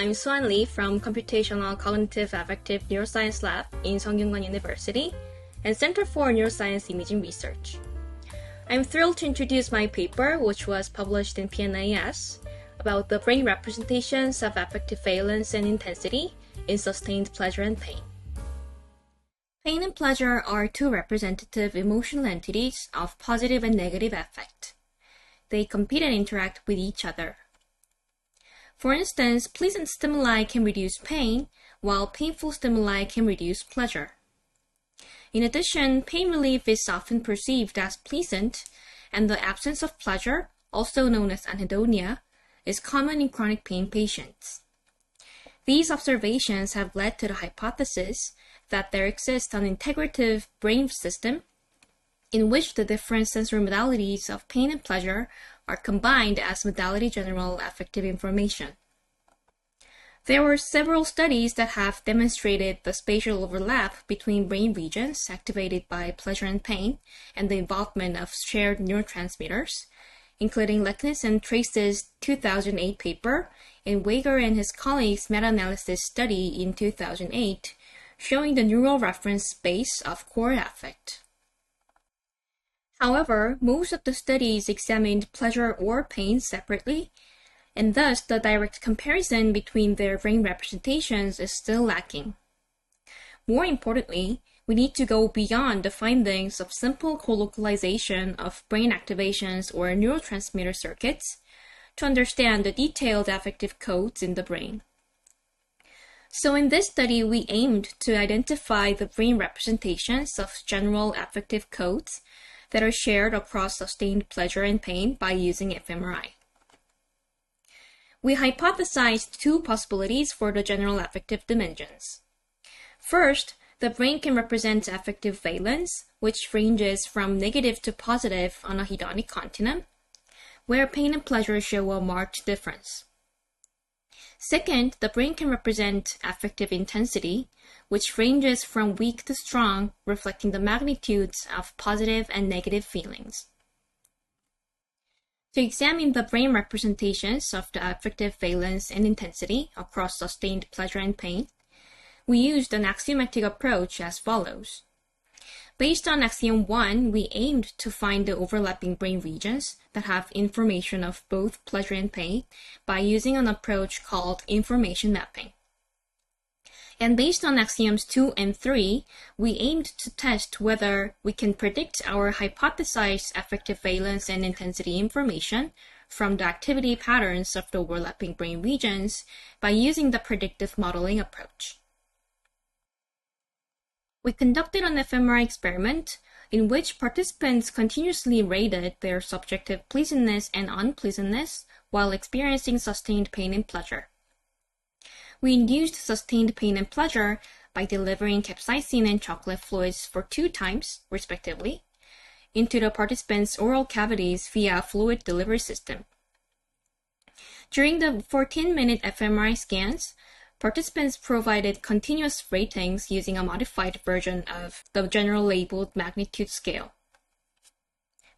I'm Swan Lee from Computational Cognitive Affective Neuroscience Lab in Choong-Wan University and Center for Neuroscience Imaging Research. I'm thrilled to introduce my paper, which was published in PNAS, about the brain representations of affective valence and intensity in sustained pleasure and pain. Pain and pleasure are two representative emotional entities of positive and negative affect. They compete and interact with each other. For instance, pleasant stimuli can reduce pain, while painful stimuli can reduce pleasure. In addition, pain relief is often perceived as pleasant, and the absence of pleasure, also known as anhedonia, is common in chronic pain patients. These observations have led to the hypothesis that there exists an integrative brain system in which the different sensory modalities of pain and pleasure are combined as modality-general affective information. There were several studies that have demonstrated the spatial overlap between brain regions activated by pleasure and pain and the involvement of shared neurotransmitters, including Leknes and Trace's 2008 paper and Wager and his colleagues' meta-analysis study in 2008, showing the neural reference space of core affect. However, most of the studies examined pleasure or pain separately, and thus the direct comparison between their brain representations is still lacking. More importantly, we need to go beyond the findings of simple colocalization of brain activations or neurotransmitter circuits to understand the detailed affective codes in the brain. So in this study, we aimed to identify the brain representations of general affective codes that are shared across sustained pleasure and pain by using fMRI. We hypothesized two possibilities for the general affective dimensions. First, the brain can represent affective valence, which ranges from negative to positive on a hedonic continuum, where pain and pleasure show a marked difference. Second, the brain can represent affective intensity, which ranges from weak to strong, reflecting the magnitudes of positive and negative feelings. To examine the brain representations of the affective valence and intensity across sustained pleasure and pain, we used an axiomatic approach as follows. Based on axiom 1, we aimed to find the overlapping brain regions that have information of both pleasure and pain by using an approach called information mapping. And based on axioms 2 and 3, we aimed to test whether we can predict our hypothesized affective valence and intensity information from the activity patterns of the overlapping brain regions by using the predictive modeling approach. We conducted an fMRI experiment in which participants continuously rated their subjective pleasantness and unpleasantness while experiencing sustained pain and pleasure. We induced sustained pain and pleasure by delivering capsaicin and chocolate fluids for 2 times, respectively, into the participants' oral cavities via a fluid delivery system. During the 14-minute fMRI scans, participants provided continuous ratings using a modified version of the general labeled magnitude scale.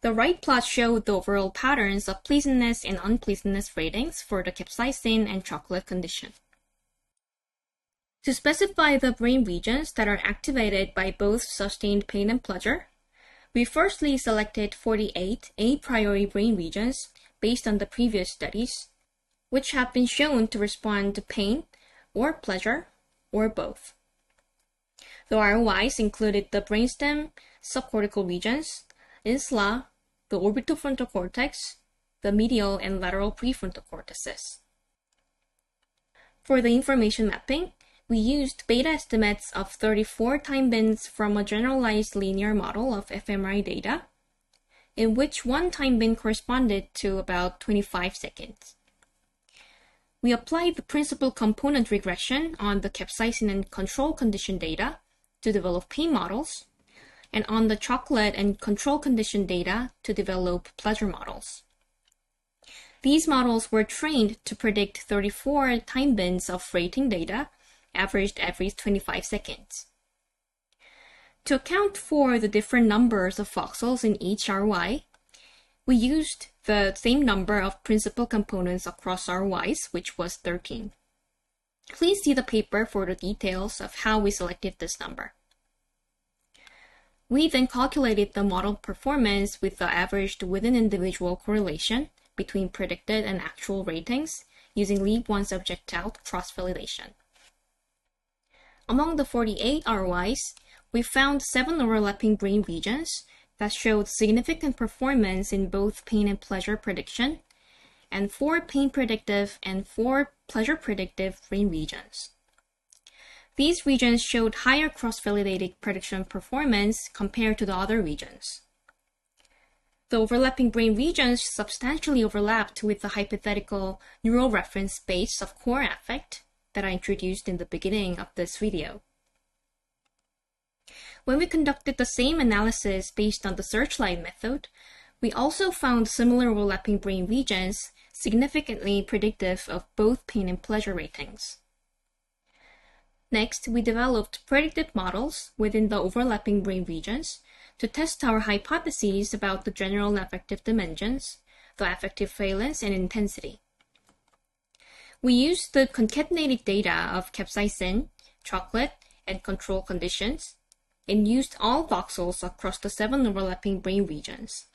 The right plot showed the overall patterns of pleasantness and unpleasantness ratings for the capsaicin and chocolate condition. To specify the brain regions that are activated by both sustained pain and pleasure, we firstly selected 48 a priori brain regions based on the previous studies, which have been shown to respond to pain or pleasure, or both. The ROIs included the brainstem subcortical regions, insula, the orbitofrontal cortex, the medial and lateral prefrontal cortices. For the information mapping, we used beta estimates of 34 time bins from a generalized linear model of fMRI data, in which one time bin corresponded to about 25 seconds. We applied the principal component regression on the capsaicin and control condition data to develop pain models, and on the chocolate and control condition data to develop pleasure models. These models were trained to predict 34 time bins of rating data averaged every 25 seconds. To account for the different numbers of voxels in each RY, we used the same number of principal components across RYs, which was 13. Please see the paper for the details of how we selected this number. We then calculated the model performance with the averaged within individual correlation between predicted and actual ratings using Leep 1 subject out cross-validation. Among the 48 ROIs, we found 7 overlapping brain regions that showed significant performance in both pain and pleasure prediction, and 4 pain predictive and 4 pleasure predictive brain regions. These regions showed higher cross-validated prediction performance compared to the other regions. The overlapping brain regions substantially overlapped with the hypothetical neural reference space of core affect that I introduced in the beginning of this video. When we conducted the same analysis based on the searchlight method, we also found similar overlapping brain regions significantly predictive of both pain and pleasure ratings. Next, we developed predictive models within the overlapping brain regions to test our hypotheses about the general affective dimensions, the affective valence, and intensity. We used the concatenated data of capsaicin, chocolate, and control conditions, and used all voxels across the 7 overlapping brain regions.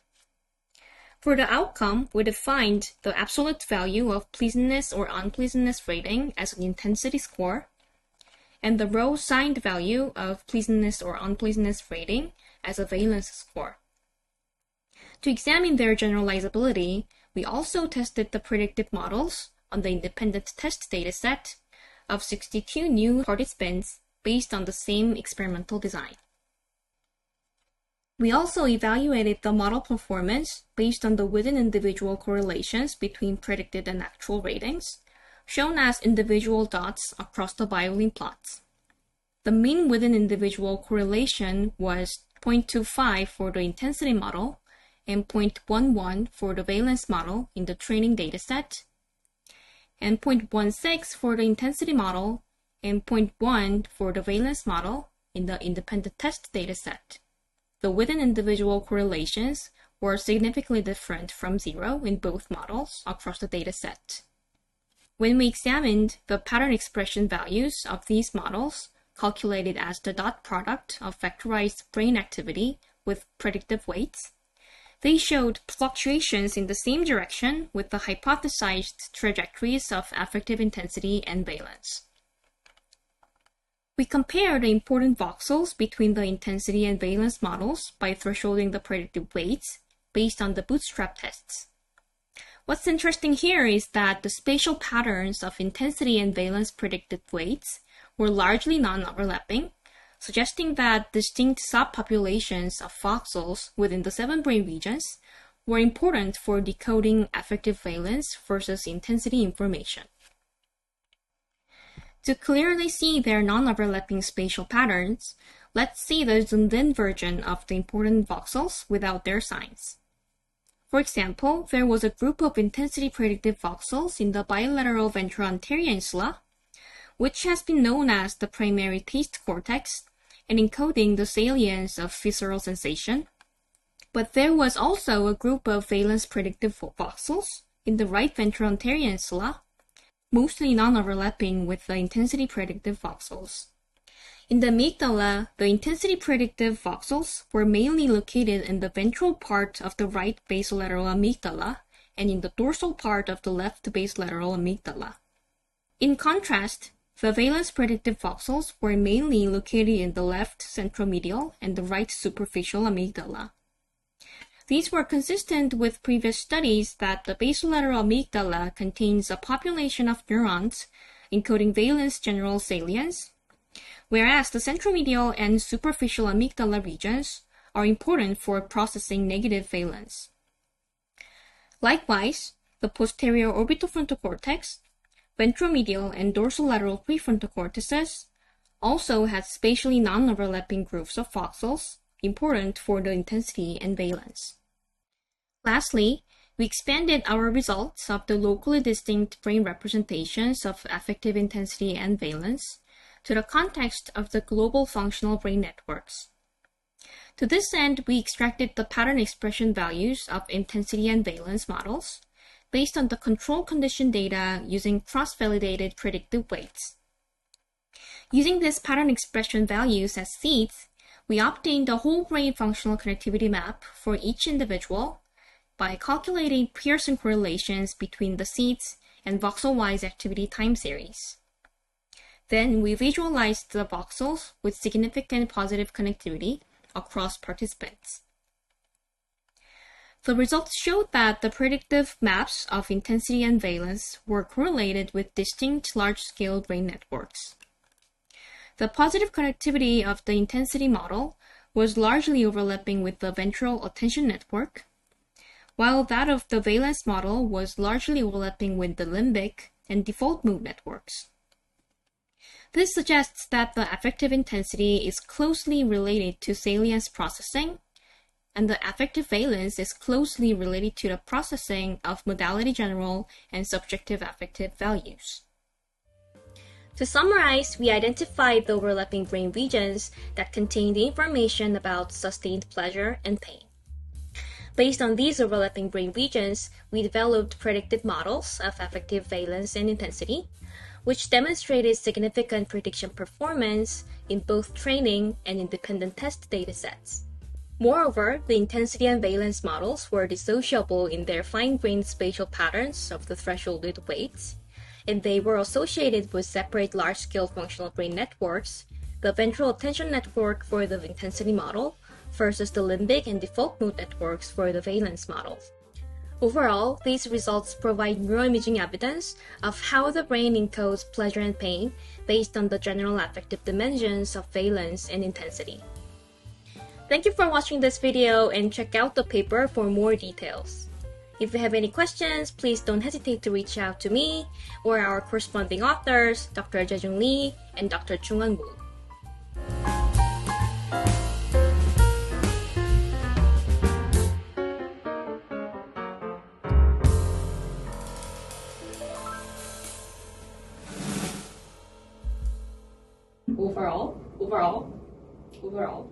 For the outcome, we defined the absolute value of pleasantness or unpleasantness rating as an intensity score, and the row signed value of pleasantness or unpleasantness rating as a valence score. To examine their generalizability, we also tested the predictive models on the independent test dataset of 62 new participants based on the same experimental design. We also evaluated the model performance based on the within individual correlations between predicted and actual ratings, shown as individual dots across the violin plots. The mean within individual correlation was 0.25 for the intensity model and 0.11 for the valence model in the training dataset, and 0.16 for the intensity model and 0.1 for the valence model in the independent test dataset. The within individual correlations were significantly different from 0 in both models across the dataset. When we examined the pattern expression values of these models, calculated as the dot product of vectorized brain activity with predictive weights, they showed fluctuations in the same direction with the hypothesized trajectories of affective intensity and valence. We compared the important voxels between the intensity and valence models by thresholding the predictive weights based on the bootstrap tests. What's interesting here is that the spatial patterns of intensity and valence predicted weights were largely non-overlapping, suggesting that distinct subpopulations of voxels within the 7 brain regions were important for decoding affective valence versus intensity information. To clearly see their non-overlapping spatial patterns, let's see the zoomed-in version of the important voxels without their signs. For example, there was a group of intensity predictive voxels in the bilateral ventral anterior insula, which has been known as the primary taste cortex and encoding the salience of visceral sensation. But there was also a group of valence predictive voxels in the right ventral anterior insula, mostly non-overlapping with the intensity predictive voxels. In the amygdala, the intensity predictive voxels were mainly located in the ventral part of the right basolateral amygdala and in the dorsal part of the left basolateral amygdala. In contrast, the valence predictive voxels were mainly located in the left centromedial and the right superficial amygdala. These were consistent with previous studies that the basolateral amygdala contains a population of neurons encoding valence general salience, whereas the centromedial and superficial amygdala regions are important for processing negative valence. Likewise, the posterior orbitofrontal cortex, ventromedial and dorsolateral prefrontal cortices also had spatially non-overlapping groups of voxels important for the intensity and valence. Lastly, we expanded our results of the locally distinct brain representations of affective intensity and valence to the context of the global functional brain networks. To this end, we extracted the pattern expression values of intensity and valence models based on the control condition data using cross-validated predictive weights. Using these pattern expression values as seeds, we obtained the whole brain functional connectivity map for each individual by calculating Pearson correlations between the seeds and voxel-wise activity time series. Then we visualized the voxels with significant positive connectivity across participants. The results showed that the predictive maps of intensity and valence were correlated with distinct large-scale brain networks. The positive connectivity of the intensity model was largely overlapping with the ventral attention network, while that of the valence model was largely overlapping with the limbic and default mode networks. This suggests that the affective intensity is closely related to salience processing, and the affective valence is closely related to the processing of modality general and subjective affective values. To summarize, we identified the overlapping brain regions that contain the information about sustained pleasure and pain. Based on these overlapping brain regions, we developed predictive models of affective valence and intensity, which demonstrated significant prediction performance in both training and independent test datasets. Moreover, the intensity and valence models were dissociable in their fine-grained spatial patterns of the thresholded weights, and they were associated with separate large-scale functional brain networks, the ventral attention network for the intensity model versus the limbic and default mode networks for the valence model. Overall, these results provide neuroimaging evidence of how the brain encodes pleasure and pain based on the general affective dimensions of valence and intensity. Thank you for watching this video and check out the paper for more details. If you have any questions, please don't hesitate to reach out to me or our corresponding authors, Dr. Jae-Joong Lee and Dr. Choong-Wan. Overall.